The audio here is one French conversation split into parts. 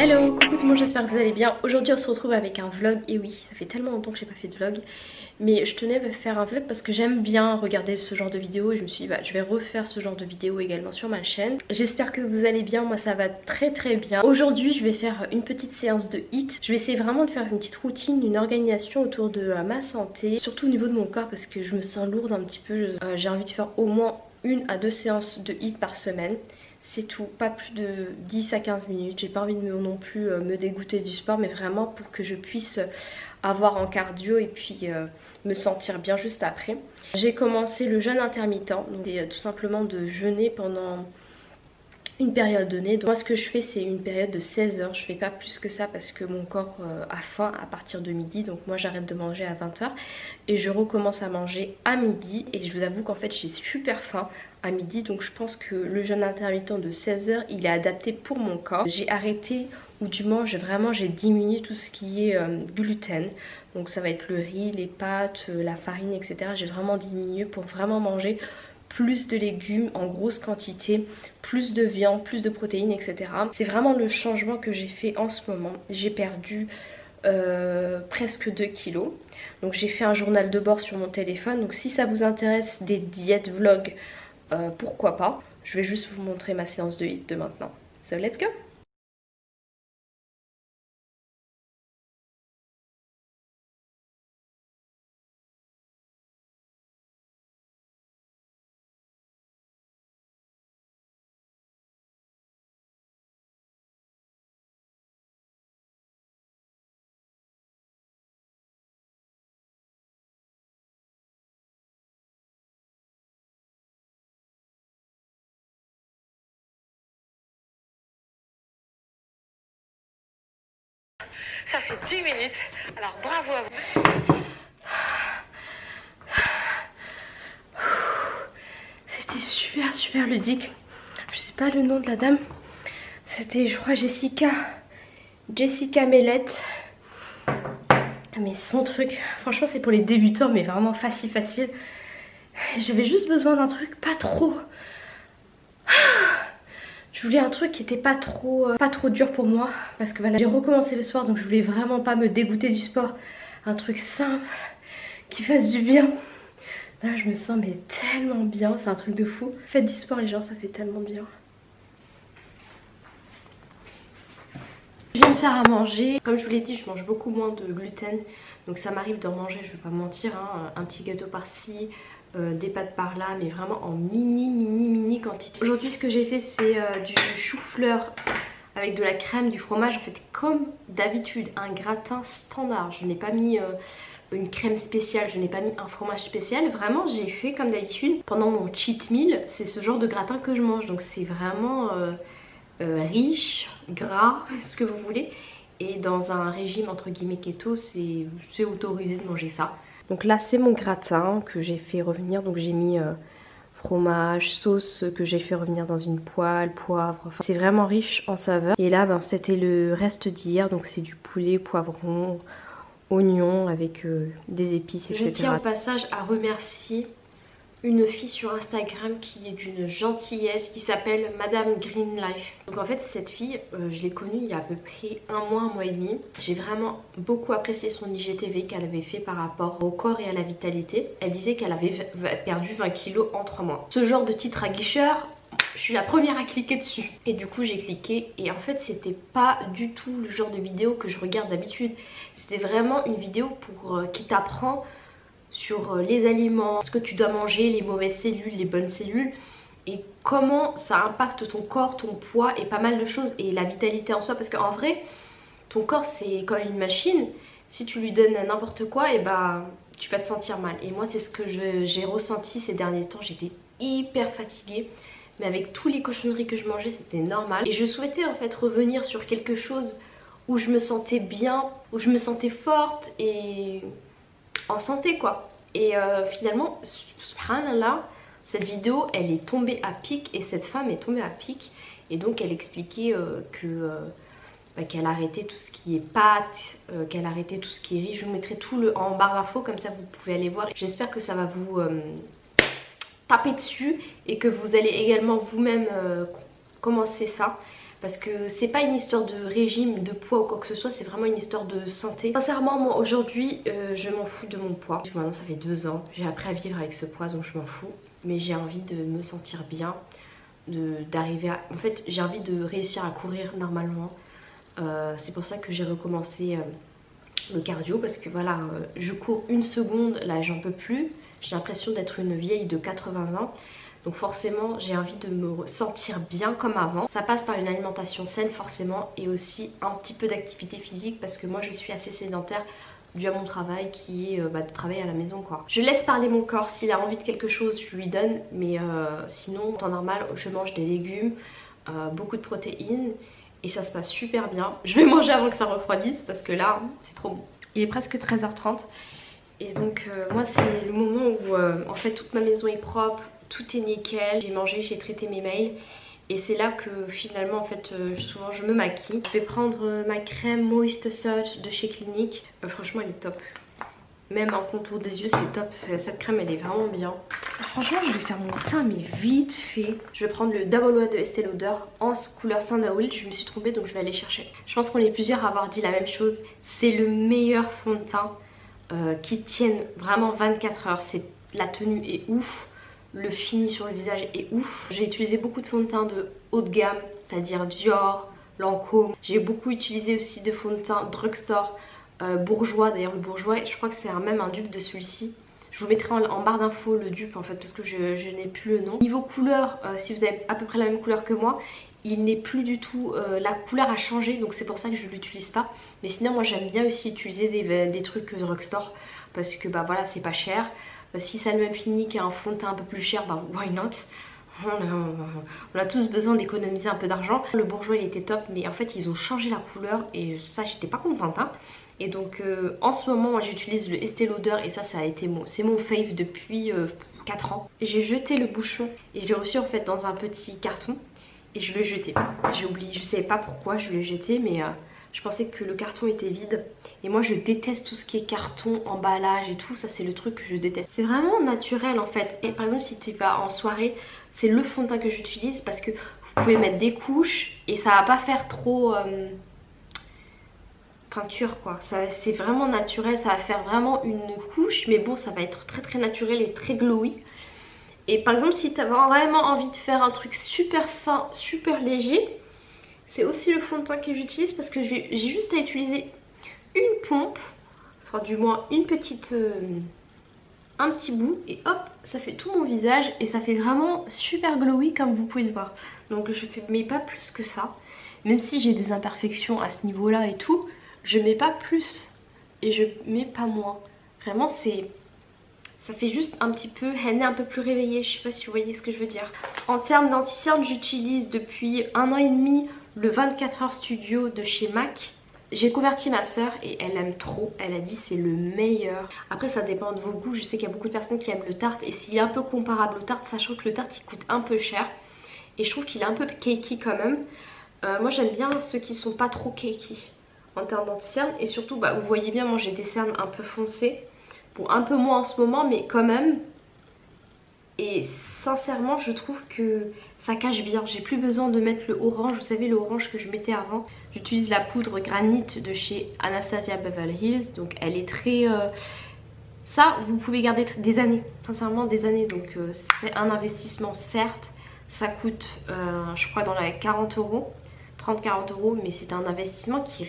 Hello, coucou tout le monde, j'espère que vous allez bien. Aujourd'hui on se retrouve avec un vlog, et oui, ça fait tellement longtemps que j'ai pas fait de vlog. Mais je tenais à faire un vlog parce que j'aime bien regarder ce genre de vidéos et je me suis dit bah je vais refaire ce genre de vidéos également sur ma chaîne. J'espère que vous allez bien, moi ça va très bien. Aujourd'hui je vais faire une petite séance de HIIT. Je vais essayer vraiment de faire une petite routine, une organisation autour de ma santé, surtout au niveau de mon corps parce que je me sens lourde un petit peu. J'ai envie de faire au moins 1 à 2 séances de HIIT par semaine. C'est tout, pas plus de 10 à 15 minutes. J'ai pas envie de non plus me dégoûter du sport, mais vraiment pour que je puisse avoir en cardio et puis me sentir bien juste après. J'ai commencé le jeûne intermittent, donc c'est tout simplement de jeûner pendant une période donnée. Donc moi ce que je fais c'est une période de 16 heures, je fais pas plus que ça parce que mon corps a faim à partir de midi, donc moi j'arrête de manger à 20 heures et je recommence à manger à midi et je vous avoue qu'en fait j'ai super faim à midi, donc je pense que le jeûne intermittent de 16 heures il est adapté pour mon corps. J'ai arrêté, ou du moins j'ai diminué tout ce qui est gluten, donc ça va être le riz, les pâtes, la farine, etc. J'ai vraiment diminué pour vraiment manger plus de légumes en grosse quantité, plus de viande, plus de protéines, etc. C'est vraiment le changement que j'ai fait en ce moment. J'ai perdu presque 2 kilos. Donc j'ai fait un journal de bord sur mon téléphone. Donc si ça vous intéresse des diètes vlogs, pourquoi pas. Je vais juste vous montrer ma séance de HIIT de maintenant. So let's go! Ça fait 10 minutes, alors bravo à vous. C'était super ludique. Je sais pas le nom de la dame. C'était, je crois, Jessica Mellette. Mais son truc, franchement c'est pour les débutants, mais vraiment facile. J'avais juste besoin d'un truc pas trop... Je voulais un truc qui était pas trop dur pour moi. Parce que voilà, j'ai recommencé le soir, donc je voulais vraiment pas me dégoûter du sport. Un truc simple, qui fasse du bien. Là je me sens mais tellement bien, c'est un truc de fou. Faites du sport les gens, ça fait tellement bien. Je viens de faire à manger. Comme je vous l'ai dit, je mange beaucoup moins de gluten. Donc ça m'arrive d'en manger, je vais pas mentir, hein, un petit gâteau par-ci, des pâtes par là, mais vraiment en mini quantité. Aujourd'hui ce que j'ai fait c'est du chou-fleur avec de la crème, du fromage. En fait comme d'habitude un gratin standard. Je n'ai pas mis une crème spéciale, je n'ai pas mis un fromage spécial. Vraiment j'ai fait comme d'habitude. Pendant mon cheat meal, c'est ce genre de gratin que je mange. Donc c'est vraiment riche, gras, ce que vous voulez. Et dans un régime entre guillemets keto, c'est autorisé de manger ça. Donc là c'est mon gratin que j'ai fait revenir. Donc j'ai mis fromage, sauce que j'ai fait revenir dans une poêle, poivre. Enfin, c'est vraiment riche en saveurs. Et là ben, c'était le reste d'hier. Donc c'est du poulet, poivron, oignon avec des épices, etc. Je tiens au passage à remercier une fille sur Instagram qui est d'une gentillesse, qui s'appelle Madame Green Life. Donc en fait cette fille, je l'ai connue il y a à peu près un mois et demi. J'ai vraiment beaucoup apprécié son IGTV qu'elle avait fait par rapport au corps et à la vitalité. Elle disait qu'elle avait perdu 20 kilos en 3 mois. Ce genre de titre aguicheur, je suis la première à cliquer dessus. Et du coup j'ai cliqué et en fait c'était pas du tout le genre de vidéo que je regarde d'habitude. C'était vraiment une vidéo qui t'apprend sur les aliments, ce que tu dois manger, les mauvaises cellules, les bonnes cellules et comment ça impacte ton corps, ton poids et pas mal de choses, et la vitalité en soi, parce qu'en vrai ton corps c'est comme une machine. Si tu lui donnes n'importe quoi, et bah tu vas te sentir mal. Et moi c'est ce que j'ai ressenti ces derniers temps. J'étais hyper fatiguée, mais avec tous les cochonneries que je mangeais c'était normal. Et je souhaitais en fait revenir sur quelque chose où je me sentais bien, où je me sentais forte et en santé quoi. Et finalement, subhanallah, cette vidéo elle est tombée à pic, et cette femme est tombée à pic. Et donc elle expliquait qu'elle arrêtait tout ce qui est pâtes, qu'elle arrêtait tout ce qui est riz. Je vous mettrai tout en barre d'infos, comme ça vous pouvez aller voir. J'espère que ça va vous taper dessus et que vous allez également vous-même commencer ça. parce que c'est pas une histoire de régime, de poids ou quoi que ce soit, c'est vraiment une histoire de santé. Sincèrement, moi aujourd'hui, je m'en fous de mon poids. Maintenant ça fait 2 ans, j'ai appris à vivre avec ce poids, donc je m'en fous. Mais j'ai envie de me sentir bien, d'arriver à... En fait, j'ai envie de réussir à courir normalement. C'est pour ça que j'ai recommencé le cardio, parce que voilà, je cours 1 seconde, là j'en peux plus. J'ai l'impression d'être une vieille de 80 ans. Donc forcément j'ai envie de me sentir bien comme avant. Ça passe par une alimentation saine forcément, et aussi un petit peu d'activité physique, parce que moi je suis assez sédentaire dû à mon travail qui est de travailler à la maison quoi. Je laisse parler mon corps, s'il a envie de quelque chose je lui donne, mais sinon en temps normal je mange des légumes, beaucoup de protéines, et ça se passe super bien. Je vais manger avant que ça refroidisse parce que là c'est trop bon. Il est presque 13h30 et donc moi c'est le moment où en fait toute ma maison est propre, tout est nickel, j'ai mangé, j'ai traité mes mails, et c'est là que finalement en fait souvent je me maquille. Je vais prendre ma crème Moist Surge de chez Clinique. Franchement elle est top, même en contour des yeux c'est top, cette crème elle est vraiment bien. Franchement je vais faire mon teint mais vite fait. Je vais prendre le Double Watt de Estée Lauder en couleur Sandalwood. Je me suis trompée donc je vais aller chercher. Je pense qu'on est plusieurs à avoir dit la même chose, c'est le meilleur fond de teint qui tienne vraiment 24 heures. La tenue est ouf, le fini sur le visage est ouf. J'ai utilisé beaucoup de fond de teint de haut de gamme, c'est-à-dire Dior, Lancôme. J'ai beaucoup utilisé aussi de fond de teint drugstore, Bourjois. D'ailleurs le Bourjois, je crois que c'est même un dupe de celui-ci. Je vous mettrai en barre d'infos le dupe en fait, parce que je n'ai plus le nom. Niveau couleur, si vous avez à peu près la même couleur que moi, il n'est plus du tout, la couleur a changé, donc c'est pour ça que je ne l'utilise pas. Mais sinon moi j'aime bien aussi utiliser des trucs drugstore, parce que bah voilà c'est pas cher. Si ça a le même fini qu'un fond de teint un peu plus cher, bah why not? On a tous besoin d'économiser un peu d'argent. Le Bourjois il était top, mais en fait ils ont changé la couleur et ça j'étais pas contente hein. Et donc en ce moment moi j'utilise le Estée Lauder, et ça a été c'est mon fave depuis 4 ans. J'ai jeté le bouchon et je l'ai reçu en fait dans un petit carton et je l'ai jeté. J'ai oublié, je savais pas pourquoi je l'ai jeté, mais je pensais que le carton était vide. Et moi je déteste tout ce qui est carton, emballage et tout, ça c'est le truc que je déteste. C'est vraiment naturel en fait. Et par exemple si tu vas en soirée, c'est le fond de teint que j'utilise, parce que vous pouvez mettre des couches et ça va pas faire trop peinture quoi. C'est vraiment naturel, ça va faire vraiment une couche, mais bon ça va être très très naturel et très glowy. Et par exemple si tu as vraiment envie de faire un truc super fin, super léger, c'est aussi le fond de teint que j'utilise, parce que j'ai juste à utiliser une pompe, enfin du moins une petite, un petit bout, et hop ça fait tout mon visage et ça fait vraiment super glowy comme vous pouvez le voir. Donc je mets pas plus que ça, même si j'ai des imperfections à ce niveau là et tout, je mets pas plus et je mets pas moins. Vraiment ça fait juste un petit peu henné, un peu plus réveillé, je sais pas si vous voyez ce que je veux dire. En termes d'anti-cerne, j'utilise depuis 1 an et demi le 24h Studio de chez MAC. J'ai converti ma soeur et elle aime trop, elle a dit c'est le meilleur. Après ça dépend de vos goûts, je sais qu'il y a beaucoup de personnes qui aiment le Tarte et c'est un peu comparable au Tarte, sachant que le Tarte il coûte un peu cher. Et je trouve qu'il est un peu cakey quand même. Moi j'aime bien ceux qui sont pas trop cakey en termes d'anti-cerne. Et surtout bah, vous voyez bien, moi j'ai des cernes un peu foncées. Bon un peu moins en ce moment mais quand même. Et sincèrement je trouve que ça cache bien. J'ai plus besoin de mettre le orange, vous savez le orange que je mettais avant. J'utilise la poudre granite de chez Anastasia Beverly Hills. Donc elle est très... Ça vous pouvez garder des années, sincèrement des années. Donc c'est un investissement certes. Ça coûte je crois dans la 40 €, 30-40 €, mais c'est un investissement qui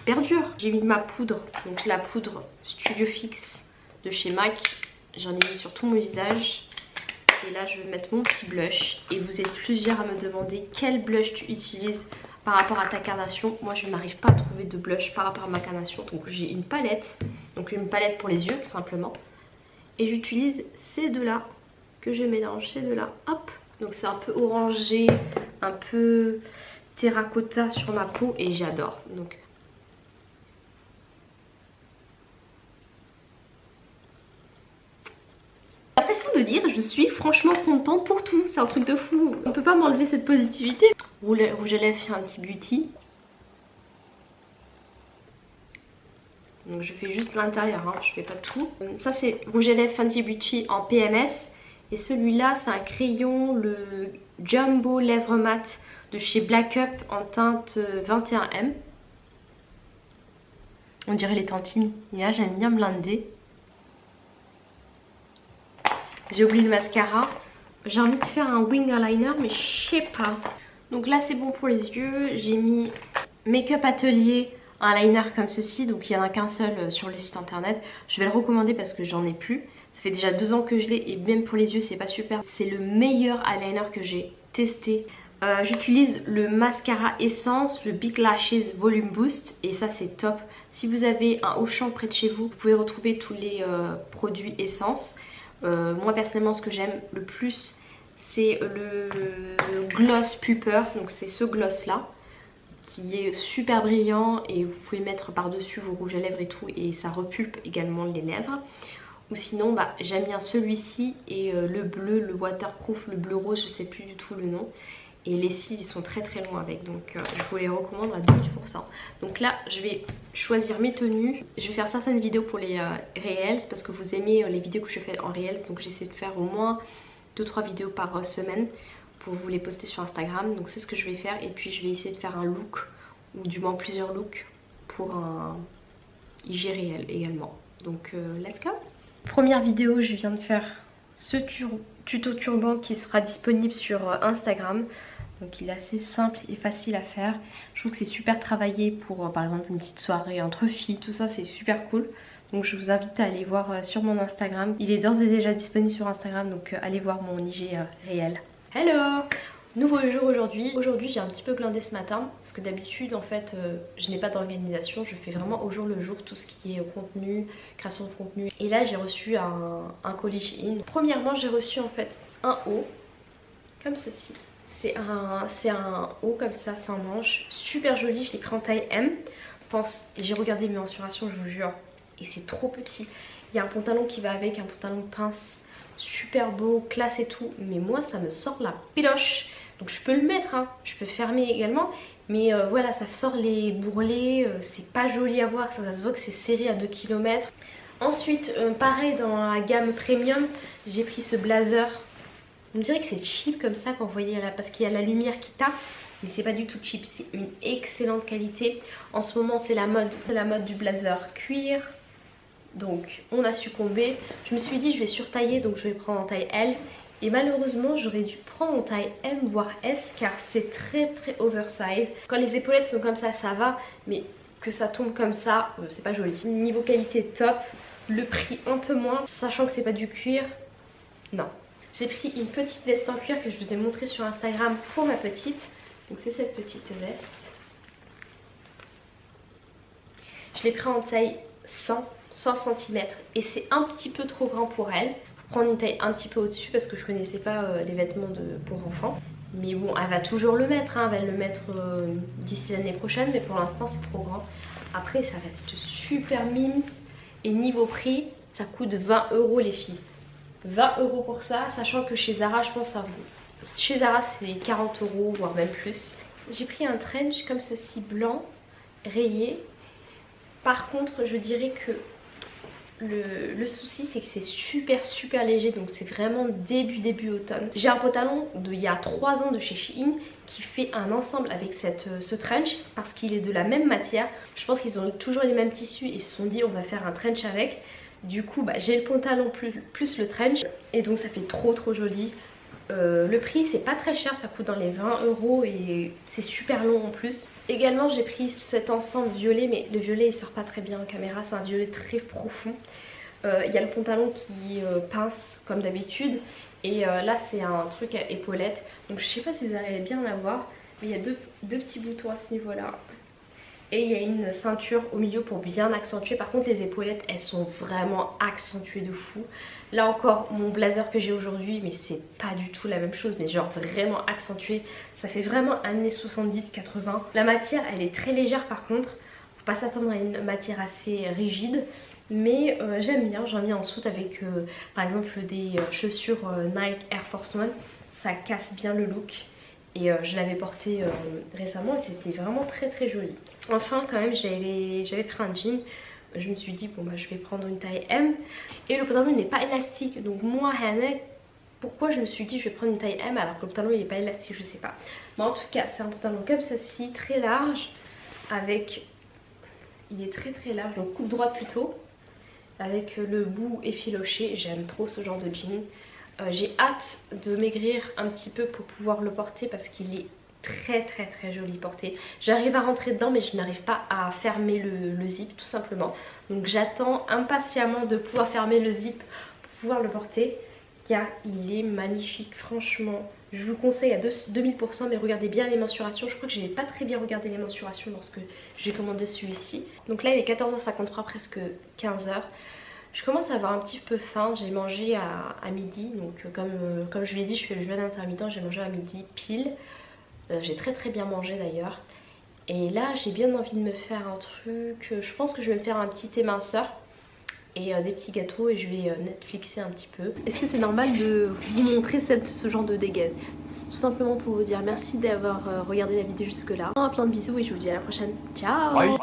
perdure. J'ai mis ma poudre, donc la poudre Studio Fix de chez MAC. J'en ai mis sur tout mon visage. Et là je vais mettre mon petit blush. Et vous êtes plusieurs à me demander quel blush tu utilises par rapport à ta carnation. Moi je n'arrive pas à trouver de blush par rapport à ma carnation. Donc j'ai une palette, donc une palette pour les yeux tout simplement. Et j'utilise ces deux là que je mélange, ces deux là, hop. Donc c'est un peu orangé, un peu terracotta sur ma peau et j'adore. Donc j'ai l'impression de dire je suis franchement contente pour tout, c'est un truc de fou. On peut pas m'enlever cette positivité. Rouge à lèvres Fenty Beauty. Donc je fais juste l'intérieur, hein, je fais pas tout. Ça c'est rouge à lèvres Fenty Beauty en PMS. Et celui-là c'est un crayon, le Jumbo Lèvres Mat de chez Black Up en teinte 21M. On dirait les tantines. Et là j'aime bien blinder. J'ai oublié le mascara. J'ai envie de faire un wing eyeliner mais je sais pas. Donc là c'est bon pour les yeux. J'ai mis Make-up Atelier, un liner comme ceci. Donc il n'y en a qu'un seul sur le site internet. Je vais le recommander parce que j'en ai plus. Ça fait déjà 2 ans que je l'ai et même pour les yeux c'est pas super. C'est le meilleur eyeliner que j'ai testé. J'utilise le mascara Essence, le Big Lashes Volume Boost et ça c'est top. Si vous avez un Auchan près de chez vous, vous pouvez retrouver tous les produits Essence. Moi personnellement ce que j'aime le plus c'est le gloss pupper, donc c'est ce gloss là qui est super brillant et vous pouvez mettre par dessus vos rouges à lèvres et tout et ça repulpe également les lèvres. Ou sinon j'aime bien celui-ci et le bleu, le waterproof, le bleu rose, je sais plus du tout le nom. Et les cils ils sont très très longs avec, donc je vous les recommande à 2000%. Donc là je vais choisir mes tenues. Je vais faire certaines vidéos pour les réels parce que vous aimez les vidéos que je fais en réels. Donc j'essaie de faire au moins 2-3 vidéos par semaine pour vous les poster sur Instagram. Donc c'est ce que je vais faire et puis je vais essayer de faire un look ou du moins plusieurs looks pour un IG réel également. Donc let's go. Première vidéo, je viens de faire ce tuto turban qui sera disponible sur Instagram. Donc il est assez simple et facile à faire. Je trouve que c'est super travaillé pour par exemple une petite soirée entre filles, tout ça c'est super cool. Donc je vous invite à aller voir sur mon Instagram. Il est d'ores et déjà disponible sur Instagram, donc allez voir mon IG réel. Hello! Nouveau jour aujourd'hui. Aujourd'hui j'ai un petit peu glindé ce matin parce que d'habitude en fait je n'ai pas d'organisation. Je fais vraiment au jour le jour tout ce qui est contenu, création de contenu. Et là j'ai reçu un colis Shein. Premièrement j'ai reçu en fait un haut comme ceci. C'est un haut comme ça sans manches, super joli, je l'ai pris en taille M. J'ai regardé mes mensurations, je vous jure, et c'est trop petit. Il y a un pantalon qui va avec, un pantalon de pince, super beau, classe et tout. Mais moi ça me sort la péloche. Donc je peux le mettre, hein. Je peux fermer également. Mais voilà, ça sort les bourrelets, c'est pas joli à voir, ça se voit que c'est serré à 2 km. Ensuite, pareil dans la gamme premium, j'ai pris ce blazer. On me dirait que c'est cheap comme ça quand vous voyez là, parce qu'il y a la lumière qui tape, mais c'est pas du tout cheap, c'est une excellente qualité. En ce moment c'est la mode du blazer cuir, donc on a succombé. Je me suis dit je vais surtailler, donc je vais prendre en taille L. Et malheureusement j'aurais dû prendre en taille M voire S car c'est très très oversize. Quand les épaulettes sont comme ça va, mais que ça tombe comme ça, c'est pas joli. Niveau qualité top, le prix un peu moins, sachant que c'est pas du cuir, non. J'ai pris une petite veste en cuir que je vous ai montré sur Instagram pour ma petite. Donc c'est cette petite veste. Je l'ai pris en taille 100 cm et c'est un petit peu trop grand pour elle. Faut prendre une taille un petit peu au-dessus parce que je connaissais pas les vêtements pour enfants. Mais bon, elle va toujours le mettre, hein. Elle va le mettre d'ici l'année prochaine, mais pour l'instant c'est trop grand. Après ça reste super mimes et niveau prix, ça coûte 20 € les filles. 20 € pour ça, sachant que chez Zara je pense ça vaut. Chez Zara c'est 40 € voire même plus. J'ai pris un trench comme ceci blanc, rayé. Par contre je dirais que le souci c'est que c'est super léger, donc c'est vraiment début automne. J'ai un pantalon d'il y a 3 ans de chez Shein qui fait un ensemble avec ce trench parce qu'il est de la même matière. Je pense qu'ils ont toujours les mêmes tissus et ils se sont dit on va faire un trench avec. Du coup j'ai le pantalon plus le trench et donc ça fait trop joli. Le prix c'est pas très cher, ça coûte dans les 20 € et c'est super long en plus. Également j'ai pris cet ensemble violet, mais le violet il sort pas très bien en caméra, c'est un violet très profond. Il y a le pantalon qui pince comme d'habitude et là c'est un truc à épaulettes. Donc je sais pas si vous arrivez bien à voir, mais il y a deux petits boutons à ce niveau là. Et il y a une ceinture au milieu pour bien accentuer. Par contre les épaulettes elles sont vraiment accentuées de fou. Là encore mon blazer que j'ai aujourd'hui, mais c'est pas du tout la même chose, mais genre vraiment accentué. Ça fait vraiment années 70-80. La matière elle est très légère par contre. Faut pas s'attendre à une matière assez rigide. Mais j'aime bien, j'en ai mis en soute avec par exemple des chaussures Nike Air Force One. Ça casse bien le look. Et je l'avais porté récemment et c'était vraiment très joli. Enfin quand même j'avais pris un jean. Je me suis dit bon je vais prendre une taille M. Et le pantalon n'est pas élastique. Donc moi Hannah, pourquoi je me suis dit je vais prendre une taille M alors que le pantalon il est pas élastique, je sais pas. Mais en tout cas c'est un pantalon comme ceci, très large, avec, il est très très large, donc coupe droite plutôt, avec le bout effiloché. J'aime trop ce genre de jean. J'ai hâte de maigrir un petit peu pour pouvoir le porter parce qu'il est très très très joli porté. J'arrive à rentrer dedans mais je n'arrive pas à fermer le zip tout simplement. Donc j'attends impatiemment de pouvoir fermer le zip pour pouvoir le porter car il est magnifique franchement. Je vous conseille à 2000%, mais regardez bien les mensurations. Je crois que je n'ai pas très bien regardé les mensurations lorsque j'ai commandé celui-ci. Donc là il est 14h53, presque 15h. Je commence à avoir un petit peu faim, j'ai mangé à midi, donc comme je l'ai dit, je fais le jeûne intermittent, j'ai mangé à midi pile. J'ai très très bien mangé d'ailleurs. Et là j'ai bien envie de me faire un truc, je pense que je vais me faire un petit éminceur et des petits gâteaux et je vais Netflixer un petit peu. Est-ce que c'est normal de vous montrer ce genre de dégaine? C'est tout simplement pour vous dire merci d'avoir regardé la vidéo jusque là. Plein de bisous et je vous dis à la prochaine. Ciao.